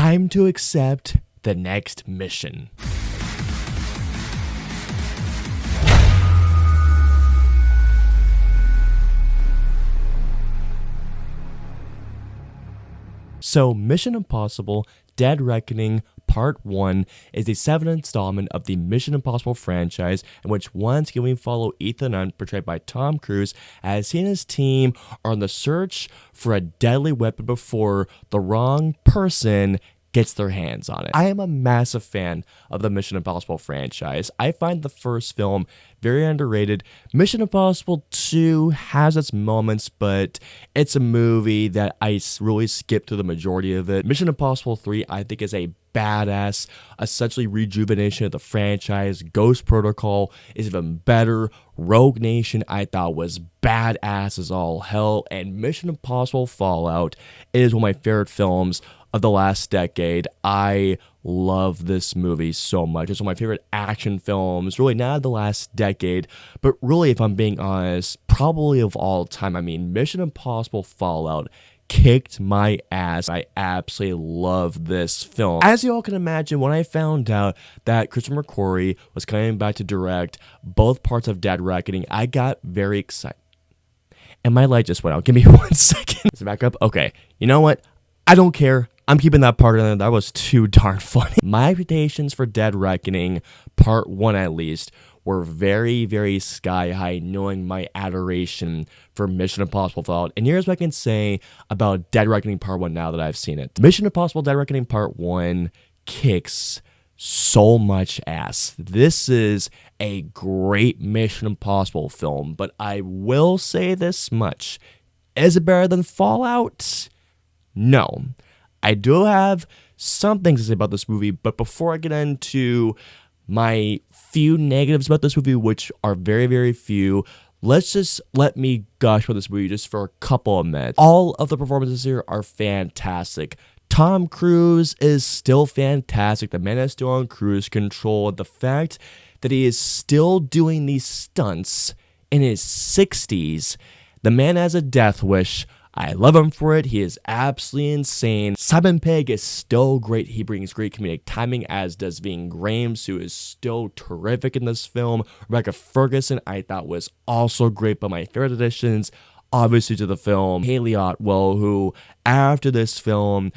time to accept the next mission. So, Mission Impossible Dead Reckoning Part 1 is the 7th installment of the Mission Impossible franchise, in which once again we follow Ethan Hunt, portrayed by Tom Cruise, as he and his team are on the search for a deadly weapon before the wrong person gets their hands on it. I am a massive fan of the Mission Impossible franchise. I find the first film very underrated. Mission Impossible 2 has its moments, but it's a movie that I really skip through the majority of it. Mission Impossible 3, I think, is a badass, essentially rejuvenation of the franchise. Ghost Protocol is even better. Rogue Nation, I thought, was badass as all hell. And Mission Impossible Fallout is one of my favorite films of the last decade. I love this movie so much. It's one of my favorite action films, really not of the last decade, but really, if I'm being honest, probably of all time. I mean, Mission Impossible Fallout kicked my ass. I absolutely love this film. As you all can imagine, when I found out that Christopher McQuarrie was coming back to direct both parts of Dead Reckoning, I got very excited. And my light just went out. Give me 1 second. Is it back up? Okay. You know what? I don't care. I'm keeping that part in there. That was too darn funny. My expectations for Dead Reckoning, Part 1 at least, were very, very sky high, knowing my adoration for Mission Impossible Fallout. And here's what I can say about Dead Reckoning Part 1 now that I've seen it. Mission Impossible Dead Reckoning Part 1 kicks so much ass. This is a great Mission Impossible film, but I will say this much. Is it better than Fallout? No. I do have some things to say about this movie, but before I get into my few negatives about this movie, which are very, very few, let me gush about this movie just for a couple of minutes. All of the performances here are fantastic. Tom Cruise is still fantastic. The man is still on cruise control. The fact that he is still doing these stunts in his 60s, the man has a death wish. I love him for it. He is absolutely insane. Simon Pegg is still great. He brings great comedic timing, as does Ving Rhames, who is still terrific in this film. Rebecca Ferguson, I thought, was also great, but my favorite additions, obviously, to the film, Haley Otwell, who, after this film,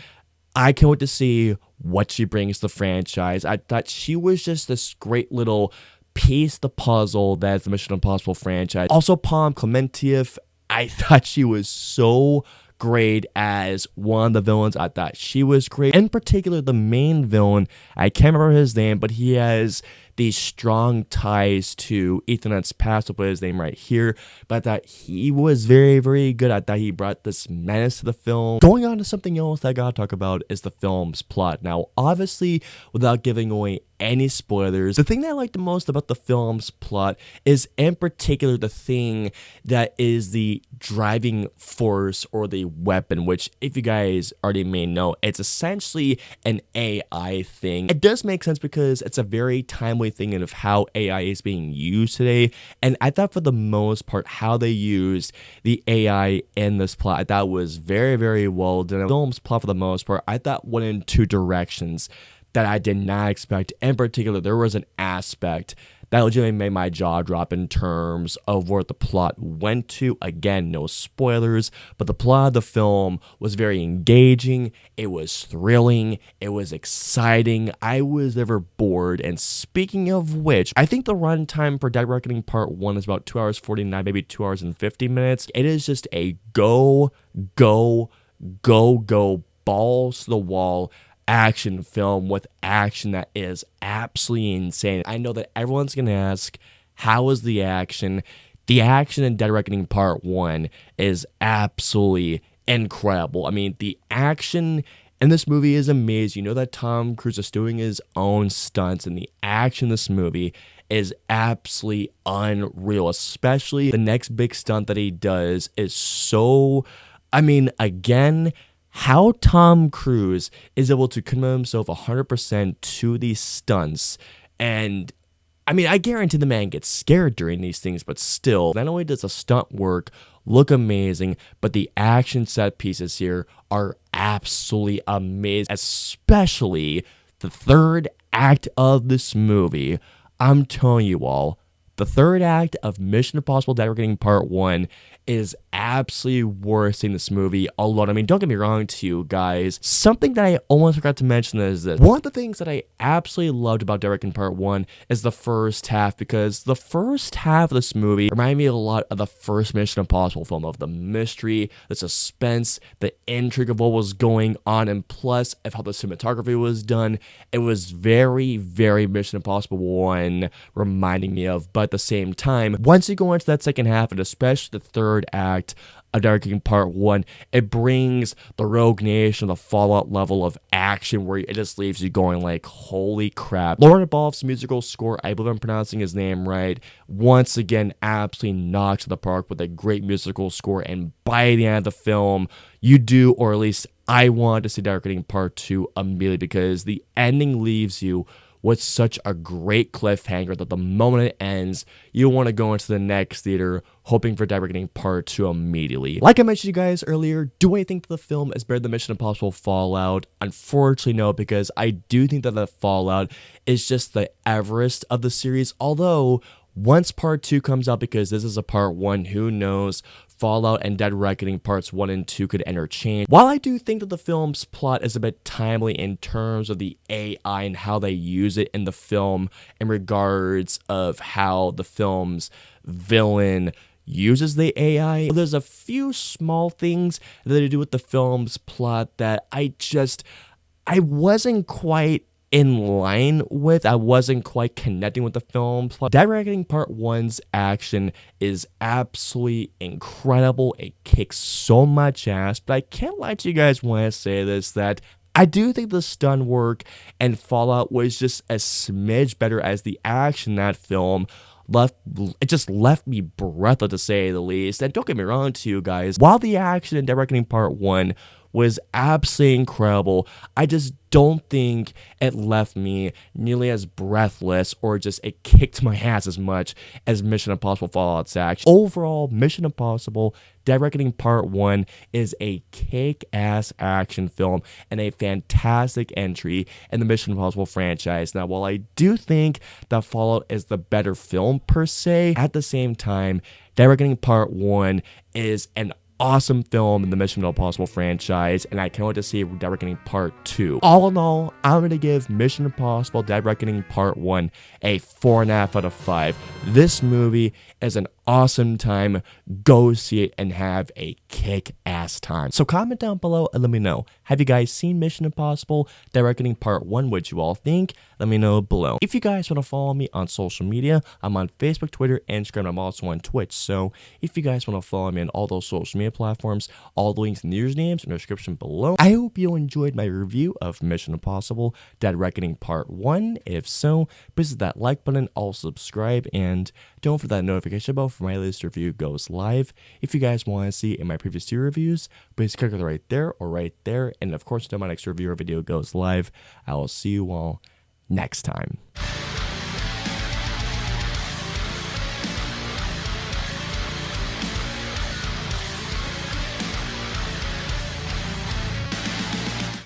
I can't wait to see what she brings to the franchise. I thought she was just this great little piece of the puzzle that's the Mission Impossible franchise. Also, Pom Klementieff, I thought she was so great as one of the villains. I thought she was great. In particular, the main villain, I can't remember his name, but he has these strong ties to Ethan Hunt's past. I'll put his name right here. But I thought he was very, very good. I thought he brought this menace to the film. Going on to something else that I gotta talk about is the film's plot. Now, obviously, without giving away any spoilers, the thing that I like the most about the film's plot is, in particular, the thing that is the driving force or the weapon, which, if you guys already may know, it's essentially an AI thing. It does make sense because it's a very timely thing of how AI is being used today, and I thought for the most part how they used the AI in this plot, I thought was very, very well done. The film's plot, for the most part, I thought went in two directions that I did not expect. In particular, there was an aspect that legitimately made my jaw drop in terms of where the plot went to. Again, no spoilers, but the plot of the film was very engaging. It was thrilling. It was exciting. I was never bored. And speaking of which, I think the runtime for Dead Reckoning Part 1 is about 2 hours 49, maybe 2 hours and 50 minutes. It is just a go, balls to the wall action film with action that is absolutely insane. I know that everyone's gonna ask, how is the action? The action in Dead Reckoning Part 1 is absolutely incredible. I mean, the action in this movie is amazing. You know that Tom Cruise is doing his own stunts, and the action in this movie is absolutely unreal. Especially the next big stunt that he does is so, I mean, again, how Tom Cruise is able to commit himself 100% to these stunts. And I mean, I guarantee the man gets scared during these things, but still, not only does the stunt work look amazing, but the action set pieces here are absolutely amazing, especially the third act of this movie. I'm telling you all, the third act of Mission Impossible Dead Reckoning Part 1 is absolutely worth seeing this movie alone. I mean, don't get me wrong too, guys. Something that I almost forgot to mention is this. One of the things that I absolutely loved about Dead Reckoning Part 1 is the first half, because the first half of this movie reminded me a lot of the first Mission Impossible film, of the mystery, the suspense, the intrigue of what was going on, and plus of how the cinematography was done. It was very, very Mission Impossible 1 reminding me of, but at the same time, once you go into that second half, and especially the third act of Dead Reckoning Part 1, it brings the Rogue Nation, the Fallout level of action where it just leaves you going like, holy crap. Lauren Bacall's musical score, I believe I'm pronouncing his name right, once again absolutely knocks the park with a great musical score, and by the end of the film, you do, or at least I want to see Dead Reckoning Part 2 immediately, because the ending leaves you with such a great cliffhanger that the moment it ends, you want to go into the next theater hoping for Dead Reckoning Part 2 immediately. Like I mentioned to you guys earlier, do I think that the film is better than Mission Impossible Fallout? Unfortunately, no, because I do think that the Fallout is just the Everest of the series, although once Part 2 comes out, because this is a Part 1, who knows, Fallout and Dead Reckoning Parts 1 and 2 could interchange. While I do think that the film's plot is a bit timely in terms of the AI and how they use it in the film in regards of how the film's villain uses the AI, there's a few small things that they do with the film's plot that I wasn't quite in line with. I wasn't quite connecting with the film plot. Dead Reckoning Part 1's action is absolutely incredible. It kicks so much ass, but I can't lie to you guys when I say this, that I do think the stunt work and Fallout was just a smidge better, as the action in that film just left me breathless, to say the least. And don't get me wrong too, guys, while the action in Dead Reckoning Part 1 was absolutely incredible, I just don't think it left me nearly as breathless, or just it kicked my ass as much as Mission Impossible Fallout's action. Overall, Mission Impossible Dead Reckoning Part 1 is a kick-ass action film and a fantastic entry in the Mission Impossible franchise. Now, while I do think that Fallout is the better film per se, at the same time, Dead Reckoning Part 1 is an awesome film in the Mission Impossible franchise, and I can't wait to see Dead Reckoning Part 2. All in all, I'm going to give Mission Impossible Dead Reckoning Part 1 a 4.5 out of 5. This movie is an awesome time. Go see it and have a kick-ass time. So comment down below and let me know, have you guys seen Mission Impossible Dead Reckoning Part 1? What you all think? Let me know below. If you guys want to follow me on social media, I'm on Facebook, Twitter, Instagram. I'm also on Twitch. So if you guys want to follow me on all those social media platforms, all the links and usernames in the description below. I hope you enjoyed my review of Mission Impossible Dead Reckoning Part 1. If so, please hit that like button, also subscribe, and don't forget that notification bell for my latest review goes live. If you guys want to see in my previous 2 reviews, please click on right there or right there. And of course, until my next review or video goes live, I will see you all next time.